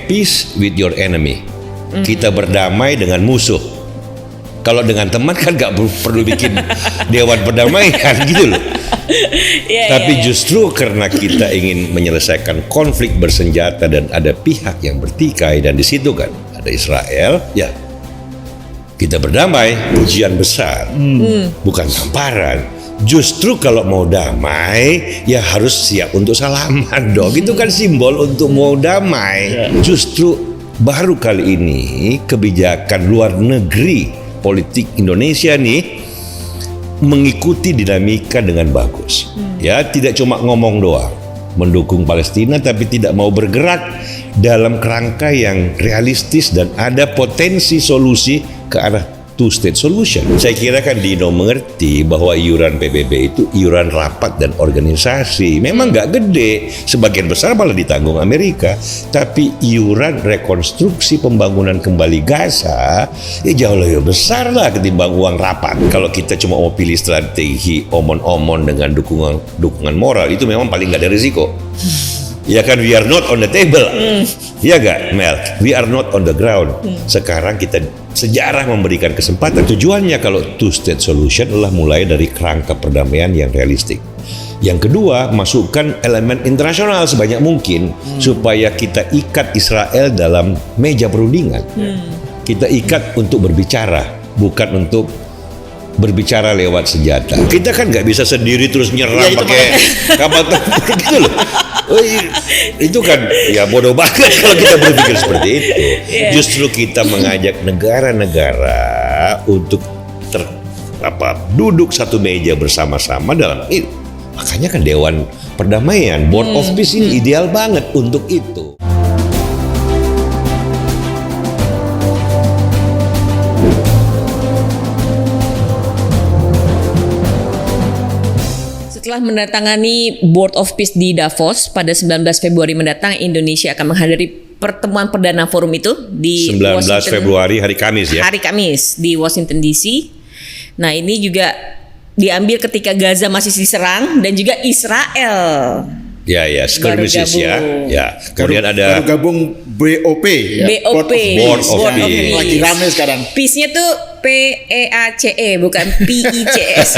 make peace with your enemy. Kita berdamai dengan musuh. Kalau dengan teman kan nggak perlu bikin dewan perdamaian gitu loh. Tapi justru karena kita ingin menyelesaikan konflik bersenjata dan ada pihak yang bertikai, dan di situ kan ada Israel, ya kita berdamai, pujian besar, bukan tamparan. Justru kalau mau damai ya harus siap untuk salaman dong. Itu kan simbol untuk mau damai. Justru baru kali ini kebijakan luar negeri politik Indonesia nih mengikuti dinamika dengan bagus. Ya, tidak cuma ngomong doang, mendukung Palestina tapi tidak mau bergerak dalam kerangka yang realistis dan ada potensi solusi ke arah two-state solution. Saya kira kan Dino mengerti bahwa iuran PBB itu iuran rapat dan organisasi. Memang nggak gede, sebagian besar malah ditanggung Amerika. Tapi iuran rekonstruksi pembangunan kembali Gaza ya jauh lebih besar lah ketimbang uang rapat. Kalau kita cuma mau pilih strategi omon-omon dengan dukungan moral, itu memang paling nggak ada risiko. Ya kan, we are not on the table. Ya gak, Mel? We are not on the ground. Sekarang kita sejarah memberikan kesempatan. Tujuannya kalau two-state solution adalah mulai dari kerangka perdamaian yang realistik. Yang kedua, masukkan elemen internasional sebanyak mungkin supaya kita ikat Israel dalam meja perundingan. Kita ikat untuk berbicara, bukan untuk berbicara lewat senjata. Kita kan nggak bisa sendiri terus nyerang pakai kapal tempur gitu loh. Itu kan ya bodoh banget kalau kita berpikir seperti itu. Justru kita mengajak negara-negara untuk duduk satu meja bersama-sama dalam itu. Makanya kan Dewan Perdamaian, Board of Peace ini ideal banget untuk itu. Setelah mendatangani Board of Peace di Davos pada 19 Februari mendatang, Indonesia akan menghadiri pertemuan perdana forum itu di 19 Februari hari Kamis ya. Hari Kamis di Washington DC. Nah, ini juga diambil ketika Gaza masih diserang dan juga Israel. Ya, skirmishes ya. Kemudian ada baru gabung BOP ya. Board of Peace. Lagi rame sekarang. Peace-nya tuh PEACE bukan PICS.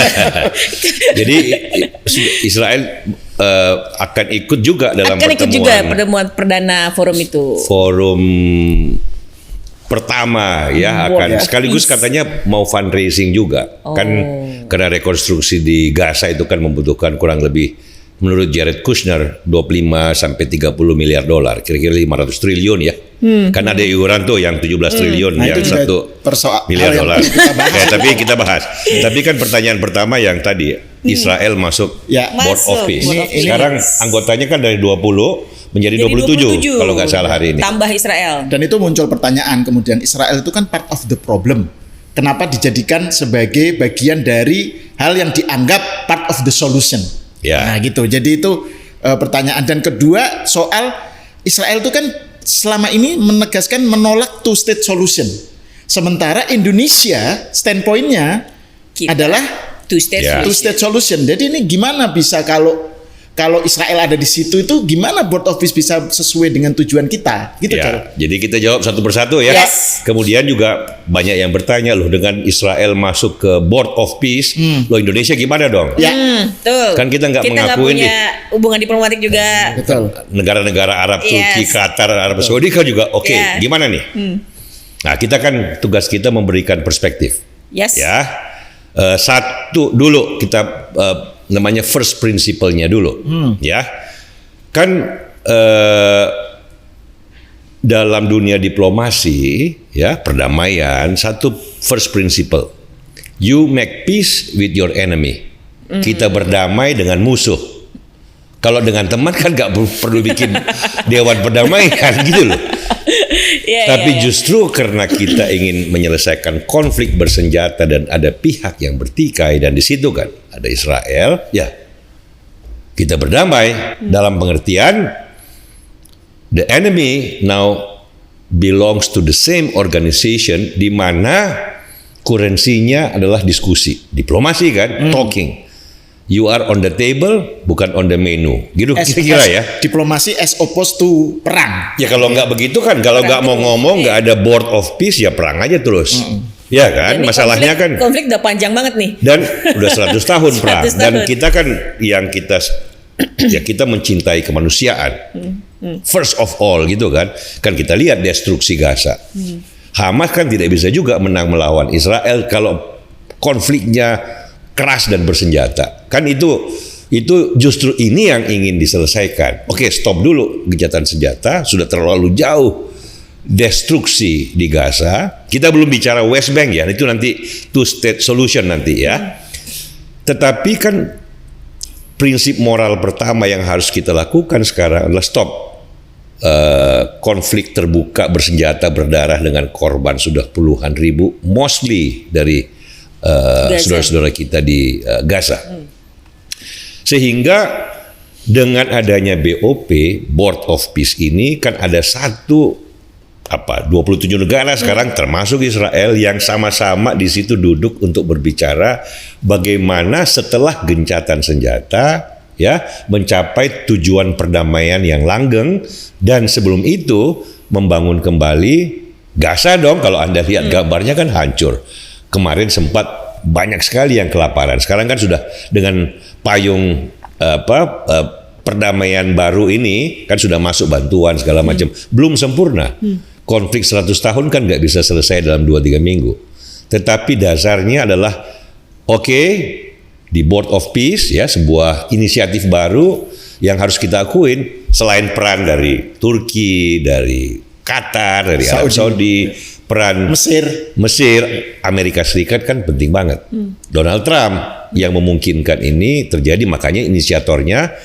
Jadi Israel akan ikut juga dalam pertemuan perdana forum itu. Forum pertama ya akan sekaligus katanya mau fundraising juga. Kan karena rekonstruksi di Gaza itu kan membutuhkan kurang lebih, menurut Jared Kushner, 25 sampai 30 miliar dolar, kira-kira 500 triliun ya. Kan ada iuran tuh yang 17 triliun, yang 1 miliar dolar. Tapi kita bahas. Tapi kan pertanyaan pertama yang tadi, Israel masuk Board of Peace. Sekarang anggotanya kan dari 20 menjadi 27 kalau nggak salah hari ini. Tambah Israel. Dan itu muncul pertanyaan kemudian, Israel itu kan part of the problem. Kenapa dijadikan sebagai bagian dari hal yang dianggap part of the solution? Nah gitu. Jadi itu pertanyaan. Dan kedua, soal Israel itu kan selama ini menegaskan menolak two-state solution. Sementara Indonesia standpoint-nya adalah two-state solution. Jadi ini gimana bisa kalau Israel ada di situ, itu gimana Board of Peace bisa sesuai dengan tujuan kita gitu kan? Jadi kita jawab satu persatu ya. Kemudian juga banyak yang bertanya loh, dengan Israel masuk ke Board of Peace, loh Indonesia gimana dong? Betul. Kan kita nggak mengakuin punya hubungan diplomatik juga. Betul. Negara-negara Arab, Turki, Qatar, Arab Saudi kan juga gimana nih? Nah, kita kan tugas kita memberikan perspektif. Satu dulu kita namanya first principle-nya dulu, ya. Kan dalam dunia diplomasi, ya, perdamaian, satu first principle, you make peace with your enemy. Kita berdamai dengan musuh. Kalau dengan teman kan nggak perlu bikin dewan perdamaian gitu loh. Tapi justru karena kita ingin menyelesaikan konflik bersenjata dan ada pihak yang bertikai, dan di situ kan ada Israel, ya kita berdamai dalam pengertian the enemy now belongs to the same organization, di mana kurensinya adalah diskusi, diplomasi kan, talking. You are on the table, bukan on the menu. Gitu kira-kira ya. Diplomasi as opposed to perang. Ya kalau nggak begitu kan, kalau nggak mau ngomong, nggak ada board of peace, ya perang aja terus. Ya kan, masalahnya konflik udah panjang banget nih. Dan udah 100 tahun perang. 100 tahun. Dan kita kan kita mencintai kemanusiaan. First of all gitu kan. Kan kita lihat destruksi Gaza. Hamas kan tidak bisa juga menang melawan Israel kalau konfliknya keras dan bersenjata. Kan itu justru ini yang ingin diselesaikan. Oke, stop dulu gencatan senjata, sudah terlalu jauh destruksi di Gaza. Kita belum bicara West Bank ya, itu nanti two state solution nanti ya. Tetapi kan prinsip moral pertama yang harus kita lakukan sekarang adalah stop konflik terbuka bersenjata berdarah dengan korban sudah puluhan ribu, mostly dari saudara-saudara kita di Gaza. Sehingga dengan adanya BOP, Board of Peace ini kan ada 27 negara sekarang termasuk Israel yang sama-sama di situ duduk untuk berbicara bagaimana setelah gencatan senjata ya mencapai tujuan perdamaian yang langgeng, dan sebelum itu membangun kembali Gaza dong. Kalau Anda lihat gambarnya kan hancur. Kemarin sempat banyak sekali yang kelaparan. Sekarang kan sudah dengan payung perdamaian baru ini kan sudah masuk bantuan segala macam. Belum sempurna. Konflik 100 tahun kan nggak bisa selesai dalam 2-3 minggu. Tetapi dasarnya adalah di Board of Peace ya, sebuah inisiatif baru yang harus kita akuin, selain peran dari Turki, dari Qatar, dari Arab Saudi, peran Mesir, Amerika Serikat kan penting banget. Donald Trump yang memungkinkan ini terjadi, makanya inisiatornya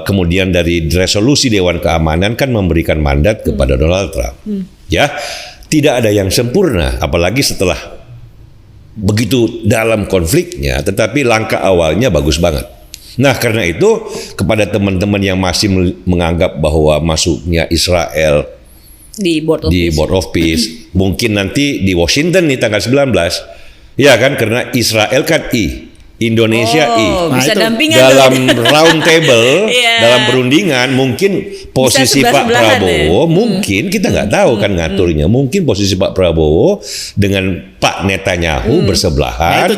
kemudian dari resolusi Dewan Keamanan kan memberikan mandat kepada Donald Trump. Ya, tidak ada yang sempurna, apalagi setelah begitu dalam konfliknya, tetapi langkah awalnya bagus banget. Nah, karena itu kepada teman-teman yang masih menganggap bahwa masuknya Israel di Board of Peace mungkin nanti di Washington nih tanggal 19. Ya kan, karena Israel kan Indonesia bisa dampingan dalam round table, dalam perundingan mungkin posisi Pak Prabowo mungkin kita nggak tahu kan ngaturnya, mungkin posisi Pak Prabowo dengan Pak Netanyahu bersebelahan,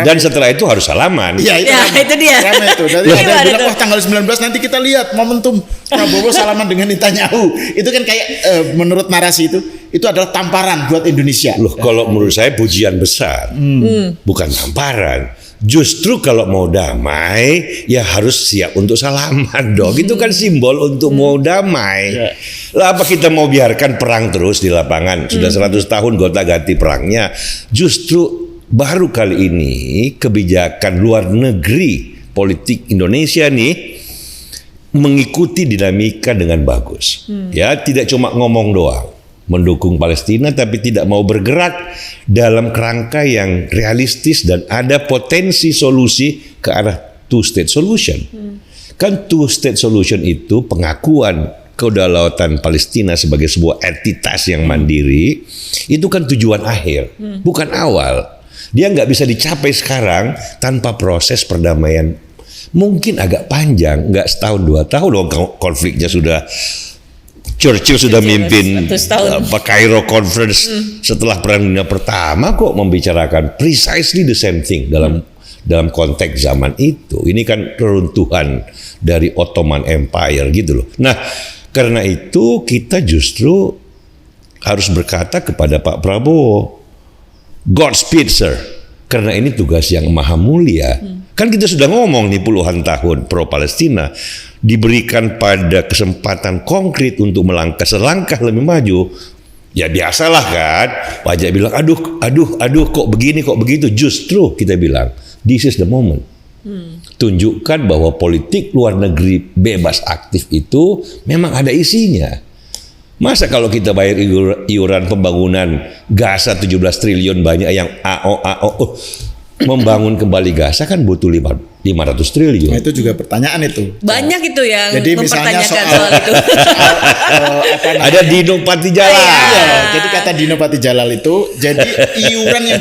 dan setelah itu harus salaman. Itu dia. Ramai itu. Dari ada yang bilang tanggal 19 nanti kita lihat momentum Prabowo salaman dengan Netanyahu. Itu kan kayak menurut narasi itu adalah tamparan buat Indonesia. Loh, kalau menurut saya pujian besar, bukan tamparan. Justru kalau mau damai ya harus siap untuk salaman dong. Itu kan simbol untuk mau damai. Lah apa kita mau biarkan perang terus di lapangan? Sudah 100 tahun gonta-ganti perangnya. Justru baru kali ini kebijakan luar negeri politik Indonesia nih mengikuti dinamika dengan bagus. Ya, tidak cuma ngomong doang mendukung Palestina, tapi tidak mau bergerak dalam kerangka yang realistis dan ada potensi solusi ke arah two-state solution. Kan two-state solution itu pengakuan kedaulatan Palestina sebagai sebuah entitas yang mandiri, itu kan tujuan akhir, bukan awal. Dia nggak bisa dicapai sekarang tanpa proses perdamaian. Mungkin agak panjang, nggak setahun 2 tahun, konfliknya sudah. Churchill sudah mimpin Cairo Conference setelah Perang Dunia Pertama kok membicarakan precisely the same thing dalam konteks zaman itu. Ini kan keruntuhan dari Ottoman Empire gitu loh. Nah, karena itu kita justru harus berkata kepada Pak Prabowo, Godspeed sir, karena ini tugas yang maha mulia. Kan kita sudah ngomong nih puluhan tahun pro Palestina, diberikan pada kesempatan konkret untuk melangkah selangkah lebih maju, ya biasalah kan. Pajak bilang aduh kok begini kok begitu. Justru kita bilang this is the moment. Tunjukkan bahwa politik luar negeri bebas aktif itu memang ada isinya. Masa kalau kita bayar iuran pembangunan Gaza 17 triliun banyak yang AO membangun kembali Gaza kan butuh 500 triliun. Nah, itu juga pertanyaan itu. Banyak itu yang Jadi misalnya mempertanyakan soal itu. Ada Dino Patijalal. Iya, jadi kata Dino Patijalal itu, jadi iuran yang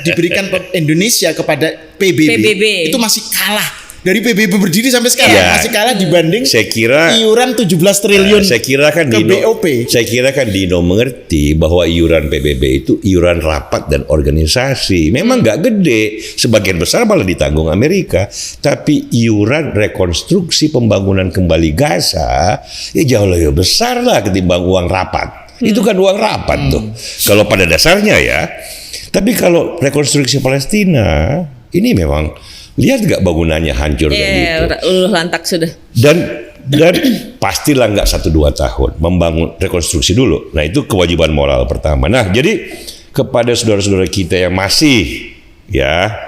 diberikan Indonesia kepada PBB itu masih kalah. Dari PBB berdiri sampai sekarang masih kalah dibanding saya kira iuran 17 triliun saya kira kan ke BOP. Saya kira kan Dino mengerti bahwa iuran PBB itu iuran rapat dan organisasi. Memang nggak gede, sebagian besar malah ditanggung Amerika. Tapi iuran rekonstruksi pembangunan kembali Gaza ya jauh lebih besar lah ketimbang uang rapat. Itu kan uang rapat tuh. Kalau pada dasarnya ya. Tapi kalau rekonstruksi Palestina ini memang lihat nggak bangunannya hancur kayak gitu. Lantak sudah. Dan pastilah nggak 1-2 tahun membangun rekonstruksi dulu. Nah itu kewajiban moral pertama. Nah jadi kepada saudara-saudara kita yang masih ya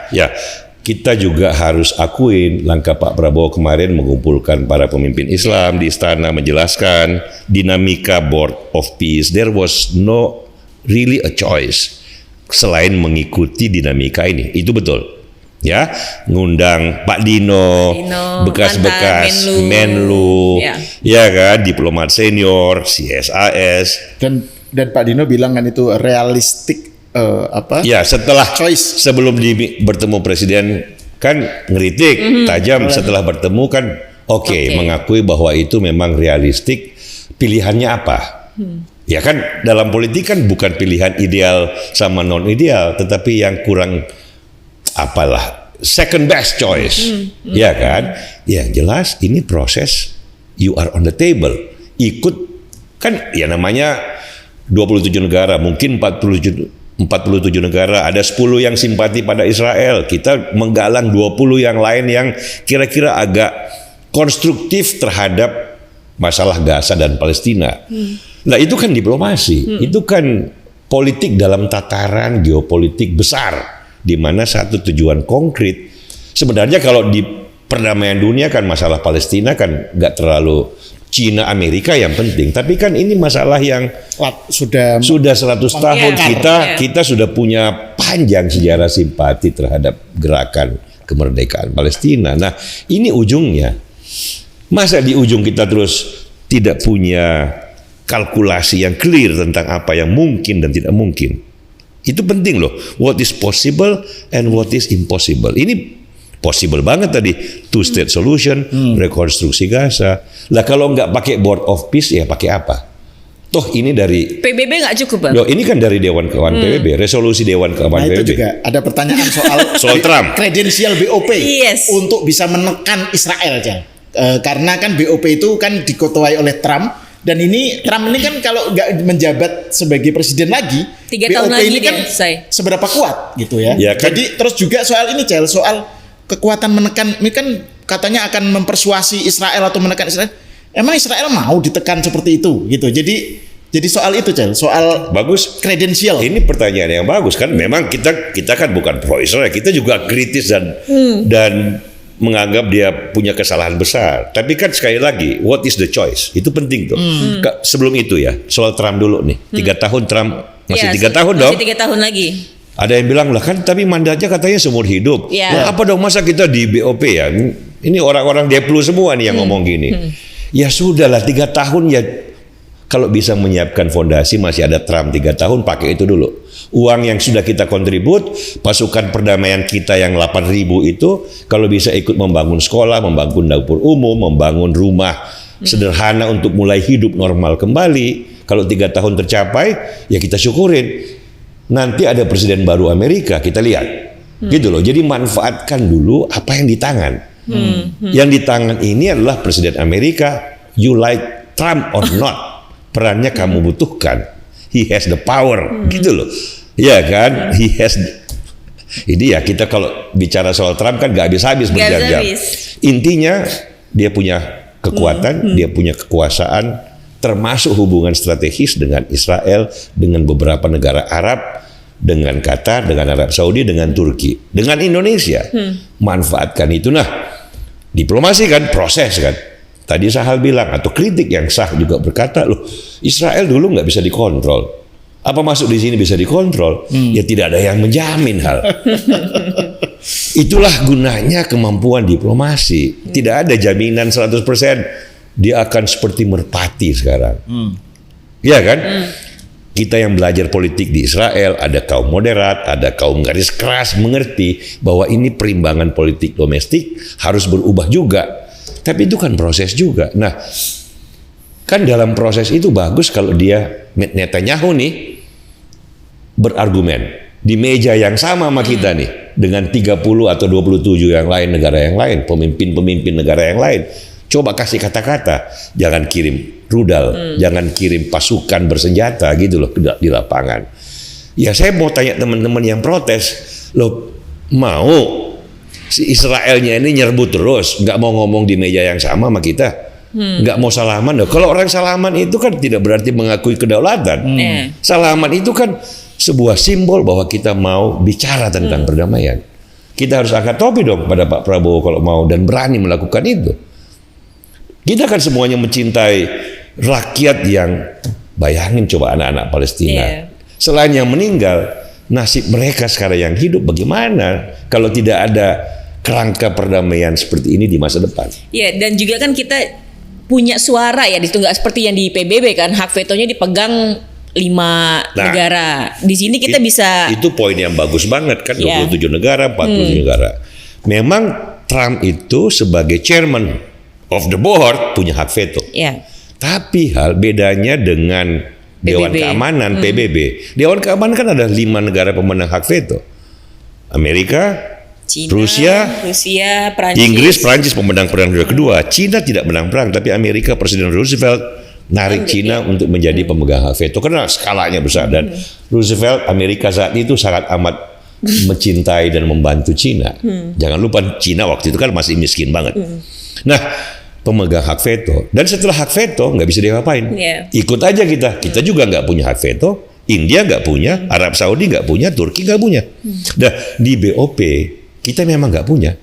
kita juga harus akuin langkah Pak Prabowo kemarin mengumpulkan para pemimpin Islam di istana menjelaskan dinamika Board of Peace. There was no really a choice selain mengikuti dinamika ini. Itu betul. Ya, ngundang Pak Dino bekas-bekas Menlu, ya kan, diplomat senior, CSIS. Dan Pak Dino bilang kan itu realistik Ya, setelah choice. Sebelum bertemu presiden kan ngeritik tajam, setelah bertemu kan mengakui bahwa itu memang realistik. Pilihannya apa? Ya kan dalam politik kan bukan pilihan ideal sama non ideal, tetapi yang kurang second best choice, ya kan? Ya jelas ini proses, you are on the table, ikut kan ya namanya 27 negara, mungkin 47 negara, ada 10 yang simpati pada Israel, kita menggalang 20 yang lain yang kira-kira agak konstruktif terhadap masalah Gaza dan Palestina. Nah itu kan diplomasi, itu kan politik dalam tataran geopolitik besar, di mana satu tujuan konkret. Sebenarnya kalau di perdamaian dunia kan masalah Palestina kan nggak terlalu Cina Amerika yang penting, tapi kan ini masalah yang sudah 100 tahun kita sudah punya panjang sejarah simpati terhadap gerakan kemerdekaan Palestina. Nah ini ujungnya, masa di ujung kita terus tidak punya kalkulasi yang clear tentang apa yang mungkin dan tidak mungkin. Itu penting loh, what is possible and what is impossible. Ini possible banget tadi, two-state solution, rekonstruksi Gaza. Lah kalau nggak pakai Board of Peace ya pakai apa? Toh ini dari PBB nggak cukup Bang? Loh, ini kan dari Dewan Keamanan PBB, resolusi Dewan Keamanan PBB. Itu juga ada pertanyaan soal Trump. Kredensial BOP untuk bisa menekan Israel, karena kan BOP itu kan diketuai oleh Trump. Dan ini Trump ini kan kalau nggak menjabat sebagai presiden lagi, 3 tahun BOP lagi ini kan seberapa kuat gitu ya. Kan? Jadi terus juga soal ini soal kekuatan menekan, ini kan katanya akan mempersuasi Israel atau menekan Israel. Emang Israel mau ditekan seperti itu gitu. Jadi soal itu soal bagus kredensial. Ini pertanyaan yang bagus kan. Memang kita kan bukan pro Israel, kita juga kritis dan menganggap dia punya kesalahan besar. Tapi kan sekali lagi, what is the choice? Itu penting tuh. Sebelum itu ya, soal Trump dulu nih. 3 tahun Trump, masih 3 tahun dong. Masih 3 tahun lagi. Ada yang bilang lah kan, tapi mandatnya katanya seumur hidup. Nah, apa dong masa kita di BOP ya? Ini orang-orang Deplu semua nih yang ngomong gini. Ya sudahlah 3 tahun ya. Kalau bisa menyiapkan fondasi masih ada Trump 3 tahun, pakai itu dulu. Uang yang sudah kita kontribut, pasukan perdamaian kita yang 8.000 itu, kalau bisa ikut membangun sekolah, membangun dapur umum, membangun rumah sederhana untuk mulai hidup normal kembali. Kalau 3 tahun tercapai, ya kita syukurin. Nanti ada presiden baru Amerika, kita lihat. Gitu loh. Jadi manfaatkan dulu apa yang di tangan. Yang di tangan ini adalah presiden Amerika. You like Trump or not? Perannya kamu butuhkan. He has the power, gitu loh. Ya kan? He has. Ini ya kita kalau bicara soal Trump kan gak habis-habis berjam-jam. Intinya dia punya kekuatan, dia punya kekuasaan, termasuk hubungan strategis dengan Israel, dengan beberapa negara Arab, dengan Qatar, dengan Arab Saudi, dengan Turki, dengan Indonesia. Manfaatkan itu. Nah, diplomasi kan proses kan. Tadi Sahal bilang, atau kritik yang sah juga berkata, loh Israel dulu nggak bisa dikontrol. Apa masuk di sini bisa dikontrol? Ya tidak ada yang menjamin hal. Itulah gunanya kemampuan diplomasi. Tidak ada jaminan 100% dia akan seperti merpati sekarang. Iya kan? Kita yang belajar politik di Israel, ada kaum moderat, ada kaum garis keras, mengerti bahwa ini perimbangan politik domestik harus berubah juga. Tapi itu kan proses juga. Nah, kan dalam proses itu bagus kalau dia Netanyahu nih berargumen di meja yang sama kita nih dengan 30 atau 27 yang lain, negara yang lain, pemimpin-pemimpin negara yang lain. Coba kasih kata-kata, jangan kirim rudal, jangan kirim pasukan bersenjata gitu loh di lapangan. Ya saya mau tanya teman-teman yang protes, loh mau si Israelnya ini nyerbu terus, nggak mau ngomong di meja yang sama kita, nggak mau salaman loh. Kalau orang salaman itu kan tidak berarti mengakui kedaulatan. Salaman itu kan sebuah simbol bahwa kita mau bicara tentang perdamaian. Kita harus angkat topi dong pada Pak Prabowo kalau mau dan berani melakukan itu. Kita kan semuanya mencintai rakyat yang, bayangin coba anak-anak Palestina. Selain yang meninggal, nasib mereka sekarang yang hidup bagaimana kalau tidak ada kerangka perdamaian seperti ini di masa depan. Ya, dan juga kan kita punya suara ya, itu nggak seperti yang di PBB kan, hak vetonya dipegang 5 negara. Di sini kita bisa. Itu poin yang bagus banget kan, 27 negara, 40 negara. Memang Trump itu sebagai chairman of the board punya hak veto. Tapi hal bedanya dengan Dewan Keamanan PBB. Dewan Keamanan kan ada 5 negara pemenang hak veto. Amerika, China, Rusia, Prancis. Inggris, Prancis pemenang perang dunia kedua. China tidak menang perang, tapi Amerika Presiden Roosevelt narik China untuk menjadi pemegang hak veto karena skalanya besar, dan Roosevelt Amerika saat itu sangat amat mencintai dan membantu China. Jangan lupa China waktu itu kan masih miskin banget. Nah, pemegang hak veto, dan setelah hak veto nggak bisa diapa-apain. Ikut aja kita juga nggak punya hak veto, India nggak punya, Arab Saudi nggak punya, Turki nggak punya. Nah, di BOP kita memang nggak punya.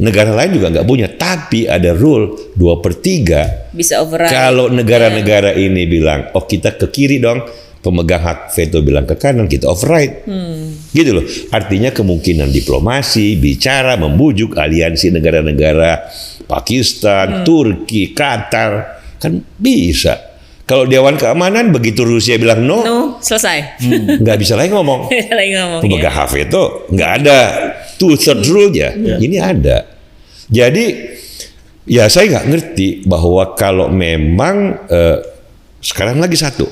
Negara lain juga nggak punya, tapi ada rule 2/3. Bisa override. Kalau negara-negara ini bilang, oh kita ke kiri dong, pemegang hak veto bilang ke kanan, kita override. Gitu loh. Artinya kemungkinan diplomasi, bicara, membujuk aliansi negara-negara Pakistan, Turki, Qatar, kan bisa. Kalau Dewan Keamanan begitu Rusia bilang no, selesai. Nggak bisa lagi ngomong. Pemegang hak veto nggak ada two-thirds rule-nya. Ini ada. Jadi ya saya nggak ngerti bahwa kalau memang sekarang lagi satu,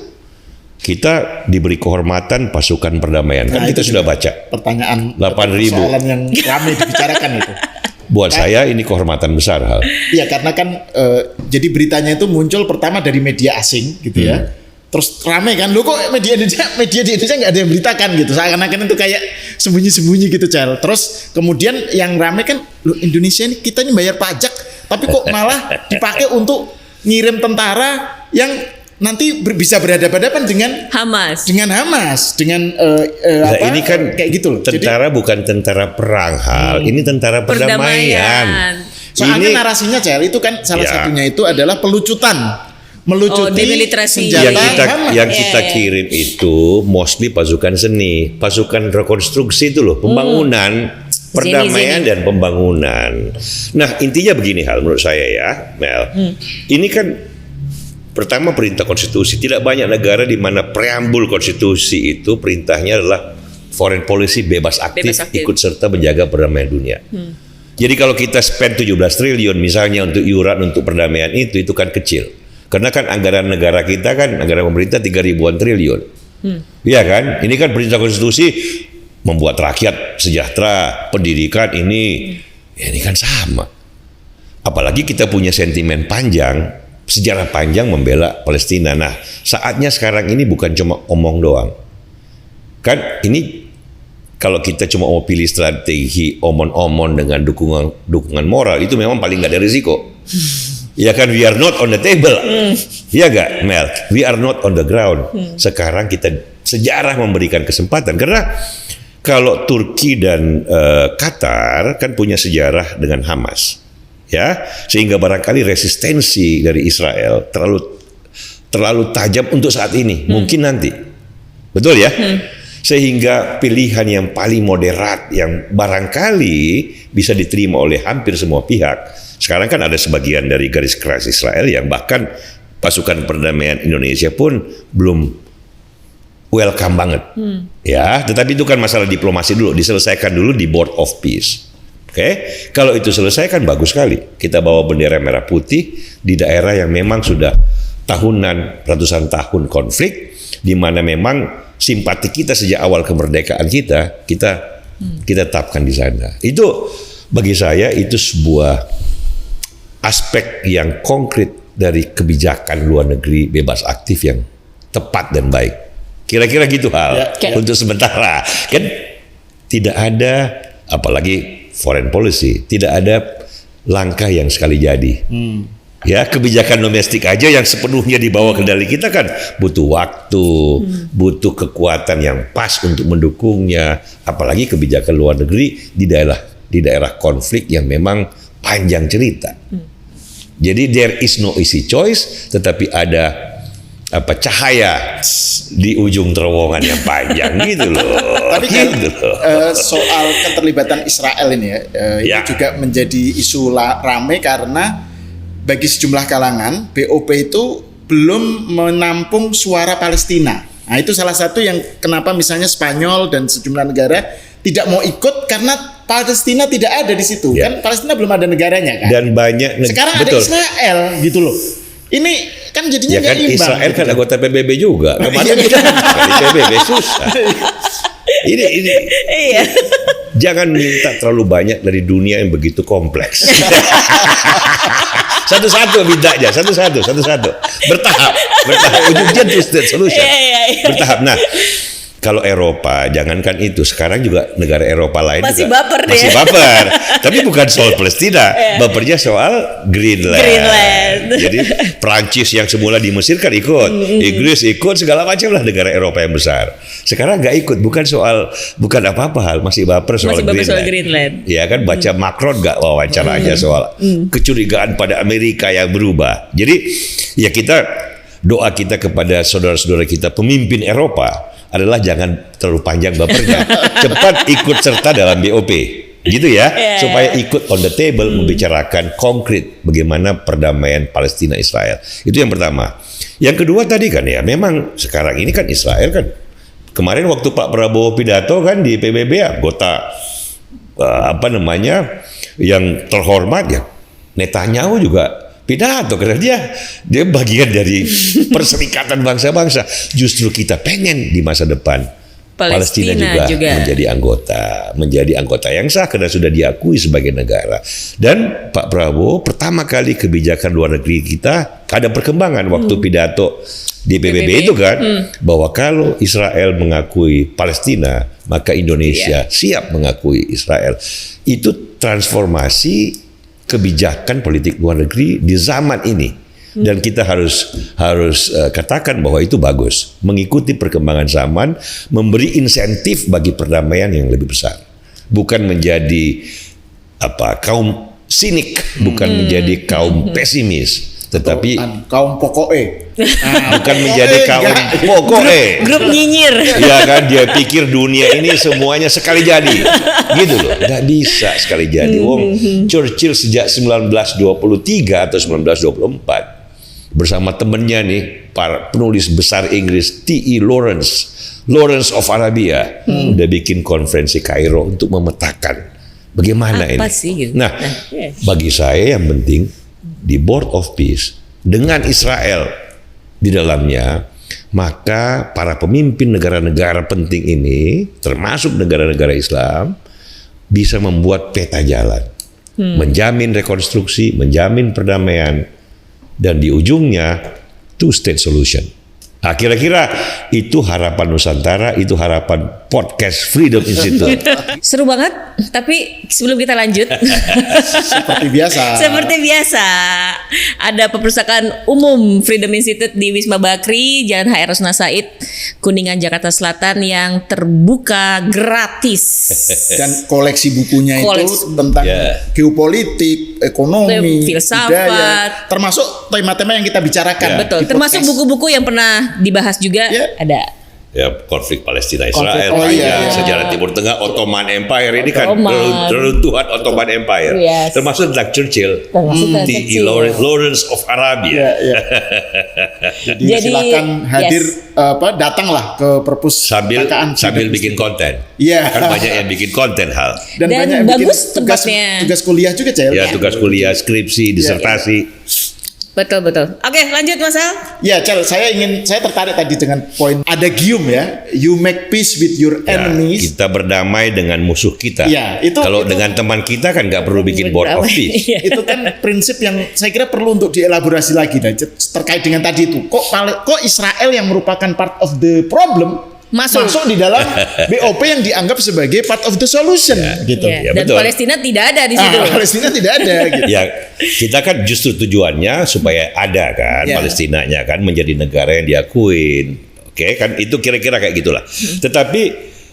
kita diberi kehormatan pasukan perdamaian. Kan kita sudah baca. Pertanyaan 8.000. Persoalan yang ramai dibicarakan itu. Buat saya ini kehormatan besar hal. Iya, karena kan jadi beritanya itu muncul pertama dari media asing gitu ya. Terus ramai kan, lo kok media di Indonesia nggak ada yang beritakan gitu. Seakan-akan itu kayak sembunyi-sembunyi gitu, Cel. Terus kemudian yang ramai kan, lo Indonesia ini kita ini bayar pajak, tapi kok malah dipakai untuk ngirim tentara yang nanti bisa berhadapan-hadapan dengan Hamas, dengan ini kan kayak gitu loh. Tentara jadi, bukan tentara perang hal, ini tentara perdamaian. Soalnya narasinya, Cel, itu kan salah satunya itu adalah melucuti senjata yang kita kirim itu mostly pasukan seni, pasukan rekonstruksi itu loh, pembangunan, perdamaian dan pembangunan. Nah, intinya begini hal menurut saya ya, Mel. Ini kan pertama perintah konstitusi. Tidak banyak negara di mana preambul konstitusi itu perintahnya adalah foreign policy bebas aktif. Ikut serta menjaga perdamaian dunia. Jadi kalau kita spend 17 triliun misalnya untuk iuran untuk perdamaian itu kan kecil. Karena kan anggaran negara kita kan, anggaran pemerintah 3.000-an triliun. Iya kan? Ini kan perintah konstitusi membuat rakyat sejahtera, pendidikan ini. Ya ini kan sama. Apalagi kita punya sentimen panjang, sejarah panjang membela Palestina. Nah, saatnya sekarang ini bukan cuma omong doang. Kan ini kalau kita cuma mau pilih strategi omon-omon dengan dukungan moral, itu memang paling nggak ada risiko. Ya kan, we are not on the table. Iya gak, Mel? We are not on the ground. Sekarang kita sejarah memberikan kesempatan. Karena kalau Turki dan Qatar kan punya sejarah dengan Hamas. Ya, sehingga barangkali resistensi dari Israel terlalu tajam untuk saat ini. Mungkin nanti. Betul ya? Sehingga pilihan yang paling moderat yang barangkali bisa diterima oleh hampir semua pihak. Sekarang kan ada sebagian dari garis keras Israel yang bahkan pasukan perdamaian Indonesia pun belum welcome banget. Ya, tetapi itu kan masalah diplomasi dulu, diselesaikan dulu di Board of Peace. Oke, kalau itu selesai kan bagus sekali. Kita bawa bendera merah putih di daerah yang memang sudah tahunan, ratusan tahun konflik, di mana memang simpati kita sejak awal kemerdekaan kita tetapkan di sana. Itu bagi saya itu sebuah aspek yang konkret dari kebijakan luar negeri bebas aktif yang tepat dan baik. Kira-kira gitu hal untuk sementara. Kan tidak ada, apalagi foreign policy, tidak ada langkah yang sekali jadi. Ya, kebijakan domestik aja yang sepenuhnya di bawah kendali kita kan butuh waktu, butuh kekuatan yang pas untuk mendukungnya. Apalagi kebijakan luar negeri di daerah konflik yang memang panjang cerita. Jadi there is no easy choice, tetapi ada cahaya di ujung terowongan yang panjang gitu loh. Tapi kan soal keterlibatan Israel ini ini juga menjadi isu rame karena bagi sejumlah kalangan, BOP itu belum menampung suara Palestina. Nah, itu salah satu yang kenapa misalnya Spanyol dan sejumlah negara tidak mau ikut karena Palestina tidak ada di situ. Kan Palestina belum ada negaranya kan. Dan banyak sekarang betul. Ada Israel gitu loh. Ini kan jadinya nggak imbang. Israel gitu. Kan anggota PBB juga. Kemarin kita di PBB susah. Ini iya. Jangan minta terlalu banyak dari dunia yang begitu kompleks. Satu-satu mintanya, satu-satu. Bertahap. Ujungnya two-state solution. Bertahap. Nah, kalau Eropa, jangankan itu, sekarang juga negara Eropa lain masih juga baper masih baper. Tapi bukan soal Palestina, bapernya soal Greenland. Jadi Prancis yang semula di Mesir kan ikut, Inggris ikut, segala macam lah negara Eropa yang besar. Sekarang nggak ikut, bukan apa-apa hal, masih baper soal Greenland. Ya kan, baca Macron nggak wawancara aja soal kecurigaan pada Amerika yang berubah. Jadi ya doa kita kepada saudara-saudara kita pemimpin Eropa adalah jangan terlalu panjang bapernya, cepat ikut serta dalam BOP, gitu ya, supaya ikut on the table membicarakan konkret bagaimana perdamaian Palestina Israel. Itu yang pertama. Yang kedua tadi kan ya, memang sekarang ini kan Israel kan kemarin waktu Pak Prabowo pidato kan di PBB anggota yang terhormat ya, Netanyahu juga pidato karena dia bagian dari perserikatan bangsa-bangsa. Justru kita pengen di masa depan Palestina juga menjadi anggota yang sah karena sudah diakui sebagai negara. Dan Pak Prabowo pertama kali kebijakan luar negeri kita ada perkembangan waktu pidato di PBB itu kan bahwa kalau Israel mengakui Palestina maka Indonesia siap mengakui Israel. Itu transformasi kebijakan politik luar negeri di zaman ini, dan kita harus katakan bahwa itu bagus, mengikuti perkembangan zaman, memberi insentif bagi perdamaian yang lebih besar, bukan menjadi kaum sinik, bukan menjadi kaum pesimis, tetapi kaum pokoknya. Bukan menjadi kaum pokoknya. Grup nyinyir. Iya kan, dia pikir dunia ini semuanya sekali jadi. Gitu loh, nggak bisa sekali jadi. Churchill sejak 1923 atau 1924 bersama temannya nih, para penulis besar Inggris T.E. Lawrence of Arabia, udah bikin konferensi Kairo untuk memetakan bagaimana ini. Sih, gitu. Nah, bagi saya yang penting di Board of Peace dengan Israel di dalamnya, maka para pemimpin negara-negara penting ini, termasuk negara-negara Islam, bisa membuat peta jalan, menjamin rekonstruksi, menjamin perdamaian, dan di ujungnya two-state solution. Nah, kira-kira itu harapan Nusantara, itu harapan podcast Freedom Institute. Seru banget, tapi sebelum kita lanjut, seperti biasa, ada perpustakaan umum Freedom Institute di Wisma Bakri, Jalan HR Rasuna Said, Kuningan, Jakarta Selatan yang terbuka gratis. Dan koleksi bukunya itu tentang geopolitik, ekonomi, filsafat, budaya, termasuk tema-tema yang kita bicarakan. Betul, termasuk buku-buku yang pernah dibahas juga ada. Ya, konflik Palestina Israel sejarah Timur Tengah, Ottoman Empire ini kan reruntuhan Ottoman Empire, termasuk tentang Churchill, di Lawrence of Arabia. Jadi silakan hadir datanglah ke perpustakaan sambil bikin konten. Kan banyak yang bikin konten hal. Dan banyak yang bagus bikin tempatnya. tugas kuliah juga, Cel. Ya, tugas kuliah, skripsi, disertasi. Betul. Oke, lanjut Mas Al. Ya, Cel, saya tertarik tadi dengan poin adagium ya. You make peace with your enemies. Kita berdamai dengan musuh kita. Ya, kalau dengan teman kita kan nggak perlu bikin board of peace. Itu kan prinsip yang saya kira perlu untuk dielaborasi lagi terkait dengan tadi itu. Kok Israel yang merupakan part of the problem masuk di dalam BOP yang dianggap sebagai part of the solution gitu. Ya, dan betul. Palestina tidak ada di situ. Palestina tidak ada gitu. Ya, kita kan justru tujuannya supaya ada kan Palestinanya kan menjadi negara yang diakuin. Oke, kan itu kira-kira kayak gitulah. Tetapi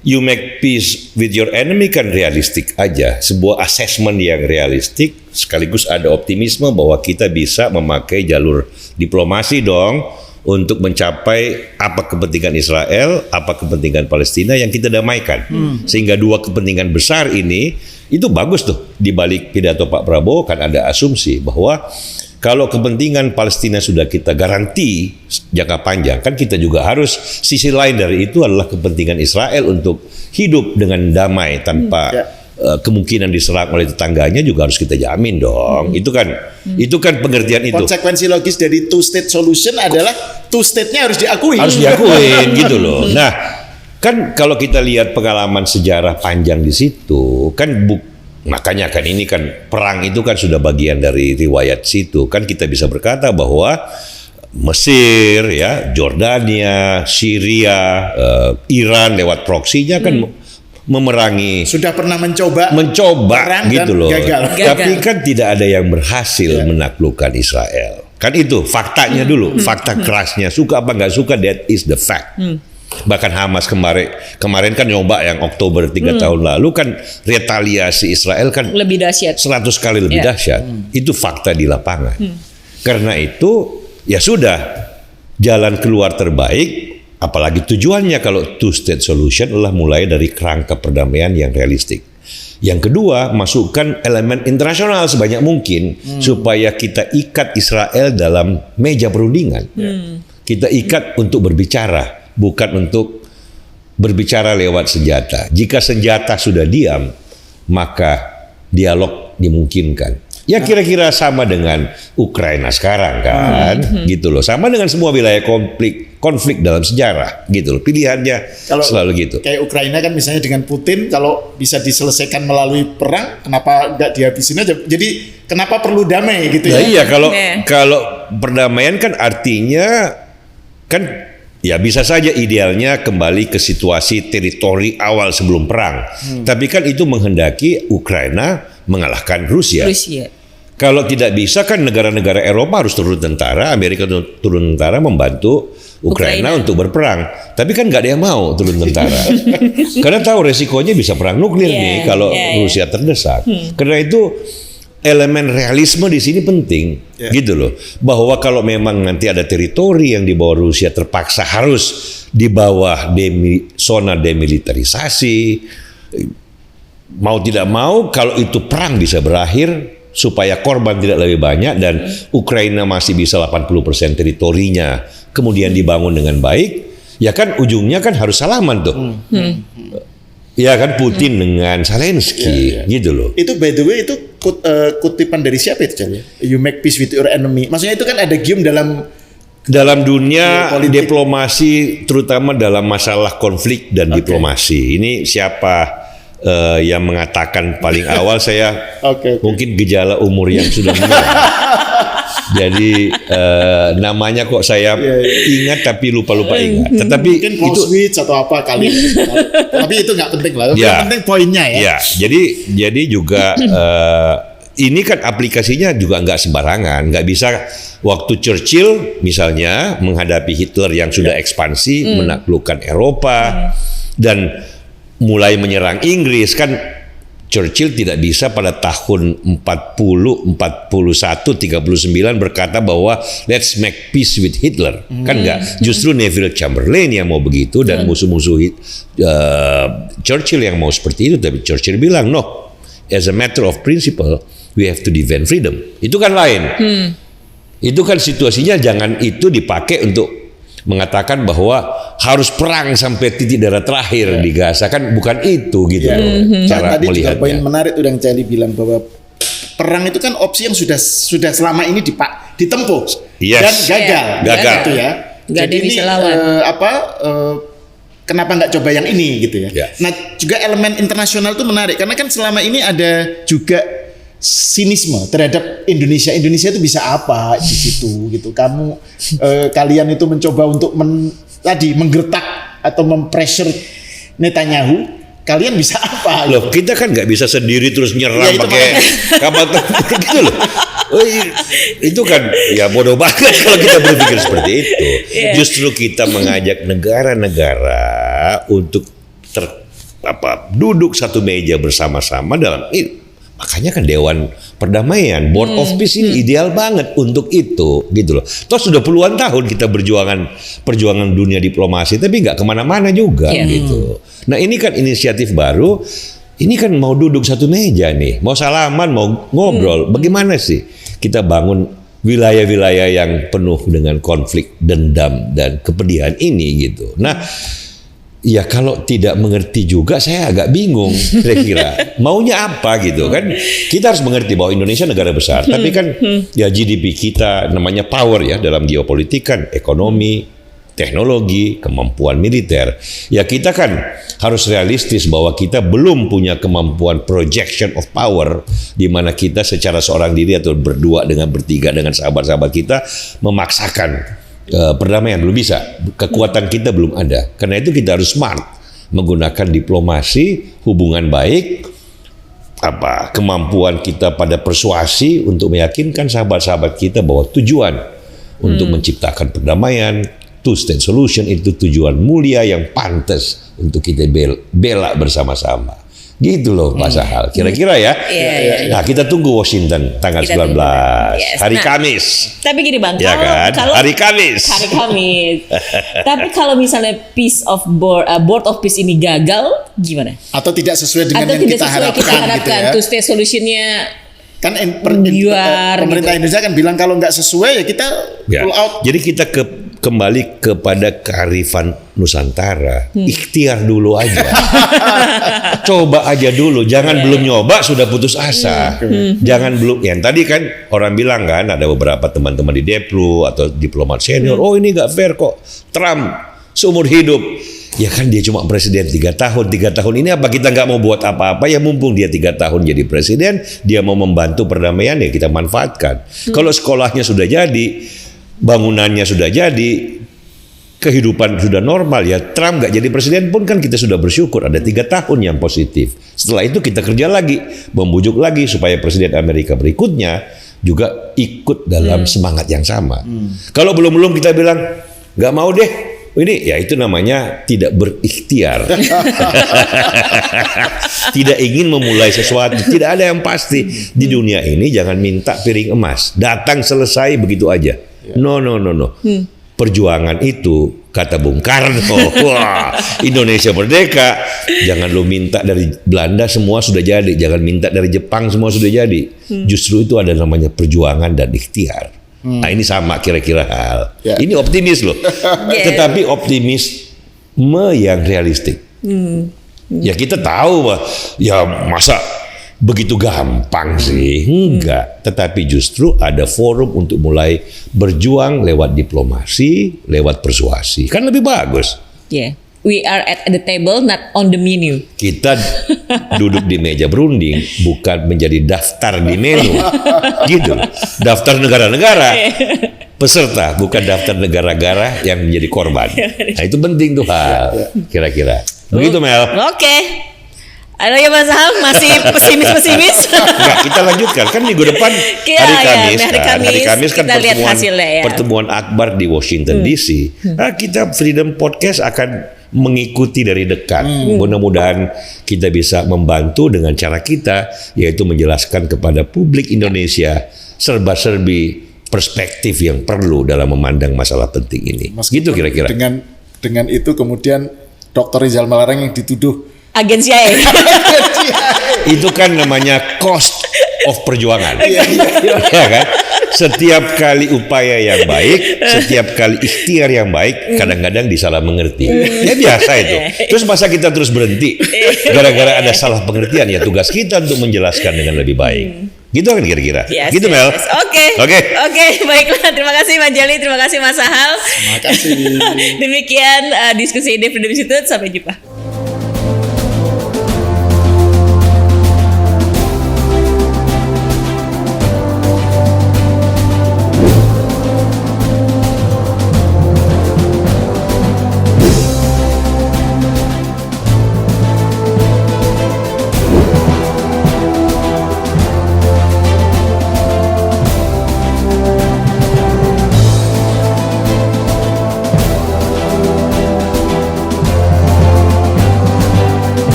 you make peace with your enemy kan realistik aja. Sebuah assessment yang realistik sekaligus ada optimisme bahwa kita bisa memakai jalur diplomasi dong untuk mencapai apa kepentingan Israel, apa kepentingan Palestina yang kita damaikan. Sehingga dua kepentingan besar ini, itu bagus tuh. Di balik pidato Pak Prabowo kan ada asumsi bahwa kalau kepentingan Palestina sudah kita garanti jangka panjang, kan kita juga harus, sisi lain dari itu adalah kepentingan Israel untuk hidup dengan damai tanpa kemungkinan diserang oleh tetangganya juga harus kita jamin dong. Itu kan pengertian itu. Konsekuensi logis dari two state solution adalah two state-nya harus diakui. Harus diakuin gitu loh. Nah, kan kalau kita lihat pengalaman sejarah panjang di situ, kan makanya kan ini kan perang itu kan sudah bagian dari riwayat situ. Kan kita bisa berkata bahwa Mesir, ya, Jordania, Syria, Iran lewat proksinya kan memerangi, sudah pernah mencoba gitu loh. Gagal. Tapi kan tidak ada yang berhasil menaklukkan Israel. Kan itu faktanya dulu, fakta kerasnya, suka apa nggak suka, that is the fact. Bahkan Hamas kemarin kan nyoba yang Oktober 3 tahun lalu kan retaliasi Israel kan lebih dahsyat, 100 kali lebih dahsyat. Itu fakta di lapangan. Karena itu ya sudah, jalan keluar terbaik. Apalagi tujuannya kalau two-state solution adalah mulai dari kerangka perdamaian yang realistik. Yang kedua, masukkan elemen internasional sebanyak mungkin supaya kita ikat Israel dalam meja perundingan. Kita ikat untuk berbicara, bukan untuk berbicara lewat senjata. Jika senjata sudah diam, maka dialog dimungkinkan. Ya kira-kira sama dengan Ukraina sekarang kan, gitu loh. Sama dengan semua wilayah konflik dalam sejarah, gitu loh. Pilihannya selalu gitu. Kayak Ukraina kan misalnya dengan Putin, kalau bisa diselesaikan melalui perang, kenapa nggak dihabisin aja? Jadi kenapa perlu damai gitu ya? Iya, kalau perdamaian kan artinya kan ya bisa saja idealnya kembali ke situasi teritori awal sebelum perang. Tapi kan itu menghendaki Ukraina mengalahkan Rusia. Kalau tidak bisa kan negara-negara Eropa harus turun tentara, Amerika turun tentara membantu Ukraina untuk berperang. Tapi kan nggak ada yang mau turun tentara. Karena tahu resikonya bisa perang nuklir nih kalau Rusia terdesak. Karena itu elemen realisme di sini penting, gitu loh. Bahwa kalau memang nanti ada teritori yang di bawah Rusia terpaksa harus di bawah zona demilitarisasi, mau tidak mau kalau itu perang bisa berakhir supaya korban tidak lebih banyak dan Ukraina masih bisa 80% teritorinya kemudian dibangun dengan baik, ya kan ujungnya kan harus salaman tuh. Ya kan Putin dengan Zelensky gitu loh. Itu by the way itu kutipan dari siapa itu, Chan? You make peace with your enemy. Maksudnya itu kan ada gium dalam dunia diplomasi, terutama dalam masalah konflik dan diplomasi. Ini siapa yang mengatakan paling awal saya mungkin gejala umur yang sudah menua. Jadi namanya kok saya ingat tapi lupa ingat. Tetapi mungkin switch atau apa kali. Tapi itu nggak penting lah. Yang penting poinnya ya. Jadi juga ini kan aplikasinya juga nggak sembarangan. Nggak bisa waktu Churchill misalnya menghadapi Hitler yang sudah ekspansi menaklukkan Eropa dan mulai menyerang Inggris kan. Churchill tidak bisa pada tahun 40, 41, 39 berkata bahwa let's make peace with Hitler. Kan enggak. Justru Neville Chamberlain yang mau begitu dan musuh-musuh Churchill yang mau seperti itu. Tapi Churchill bilang, no, as a matter of principle, we have to defend freedom. Itu kan lain. Itu kan situasinya jangan itu dipakai untuk mengatakan bahwa harus perang sampai titik darah terakhir di Gaza, kan bukan itu gitu loh cara tadi melihatnya. Juga poin menarik tuh yang Celi bilang bahwa perang itu kan opsi yang sudah selama ini ditempuh dan gagal gitu ya. Gak Jadi ini kenapa nggak coba yang ini gitu ya. Nah juga elemen internasional itu menarik karena kan selama ini ada juga sinisme terhadap Indonesia itu bisa apa di situ gitu. Kamu kalian itu mencoba untuk menggertak atau mempressure Netanyahu, kalian bisa apa? Loh, kita kan nggak bisa sendiri terus nyerang pakai kapal tempur gitu loh. Itu kan ya bodoh banget kalau kita berpikir seperti itu. Justru kita mengajak negara-negara untuk duduk satu meja bersama-sama dalam itu. Makanya kan Dewan Perdamaian, Board of Peace ini ideal banget untuk itu, gitu loh. Toh sudah puluhan tahun kita perjuangan dunia diplomasi, tapi nggak kemana-mana juga, gitu. Nah ini kan inisiatif baru, ini kan mau duduk satu meja nih, mau salaman, mau ngobrol. Bagaimana sih kita bangun wilayah-wilayah yang penuh dengan konflik, dendam dan kepedihan ini, gitu. Nah. Ya kalau tidak mengerti juga saya agak bingung kira-kira maunya apa gitu kan. Kita harus mengerti bahwa Indonesia negara besar, tapi kan ya GDP kita namanya power ya dalam geopolitik kan ekonomi, teknologi, kemampuan militer. Ya kita kan harus realistis bahwa kita belum punya kemampuan projection of power di mana kita secara seorang diri atau berdua dengan bertiga dengan sahabat-sahabat kita memaksakan perdamaian. Belum bisa, kekuatan kita belum ada. Karena itu kita harus smart menggunakan diplomasi, hubungan baik, kemampuan kita pada persuasi untuk meyakinkan sahabat-sahabat kita bahwa tujuan untuk menciptakan perdamaian, two-state solution itu tujuan mulia yang pantas untuk kita bela bersama-sama. Gitu loh Pak Sahal, kira-kira ya. Nah kita tunggu Washington tanggal 19 hari Kamis. Tapi gini Bang, ya kalau hari Kamis. Tapi kalau misalnya Board of Peace ini gagal, gimana? Atau tidak sesuai dengan yang kita harapkan gitu ya. Two state solutionnya kan pemerintah Indonesia kan bilang kalau nggak sesuai ya kita pull out. Jadi kita kembali kepada kearifan Nusantara. Ikhtiar dulu aja. Coba aja dulu, jangan belum nyoba sudah putus asa. Jangan belum. Yang tadi kan orang bilang kan ada beberapa teman-teman di Deplu atau diplomat senior, oh ini nggak fair kok. Trump seumur hidup. Ya kan dia cuma presiden 3 tahun. 3 tahun ini apa kita nggak mau buat apa-apa? Ya mumpung dia 3 tahun jadi presiden, dia mau membantu perdamaian ya kita manfaatkan. Kalau sekolahnya sudah jadi, bangunannya sudah jadi, kehidupan sudah normal, ya Trump nggak jadi presiden pun kan kita sudah bersyukur ada 3 tahun yang positif. Setelah itu kita kerja lagi, membujuk lagi supaya presiden Amerika berikutnya juga ikut dalam semangat yang sama. Kalau belum kita bilang nggak mau deh, ini ya itu namanya tidak berikhtiar. Tidak ingin memulai sesuatu, tidak ada yang pasti di dunia ini. Jangan minta piring emas, datang selesai begitu aja. No. Perjuangan itu kata Bung Karno. Wah, Indonesia merdeka. Jangan lo minta dari Belanda semua sudah jadi, jangan minta dari Jepang semua sudah jadi. Justru itu ada namanya perjuangan dan ikhtiar. Nah ini sama kira-kira hal. Ini optimis loh, tetapi optimisme yang realistik. Ya kita tahu bahwa ya masa begitu gampang sih, enggak. Tetapi justru ada forum untuk mulai berjuang lewat diplomasi, lewat persuasi, kan lebih bagus. We are at the table, not on the menu. Kita duduk di meja berunding, bukan menjadi daftar di menu. Gitu. Daftar negara-negara peserta, bukan daftar negara-negara yang menjadi korban. Nah itu penting tuh hal, kira-kira. Begitu Mel. Oke. Ada ya Mas Sahal masih pesimis-pesimis. Enggak, kita lanjutkan kan minggu depan hari Kamis kan pertemuan akbar di Washington DC. Nah, kita Freedom Podcast akan mengikuti dari dekat. Mudah-mudahan kita bisa membantu dengan cara kita, yaitu menjelaskan kepada publik Indonesia serba-serbi perspektif yang perlu dalam memandang masalah penting ini. Gitu kira-kira. Dengan itu kemudian Dr. Rizal Malarang yang dituduh agen CIA. Itu kan namanya cost of perjuangan. Ya kan? Setiap kali upaya yang baik, setiap kali ikhtiar yang baik, kadang-kadang disalah mengerti. Ya biasa itu. Terus masa kita terus berhenti gara-gara ada salah pengertian? Ya tugas kita untuk menjelaskan dengan lebih baik. Gitu kan kira-kira. Gitu Mel. Oke, baiklah. Terima kasih Mas Jali, terima kasih Mas Sahal. Terima kasih. Demikian diskusi Freedom Institute. Sampai jumpa.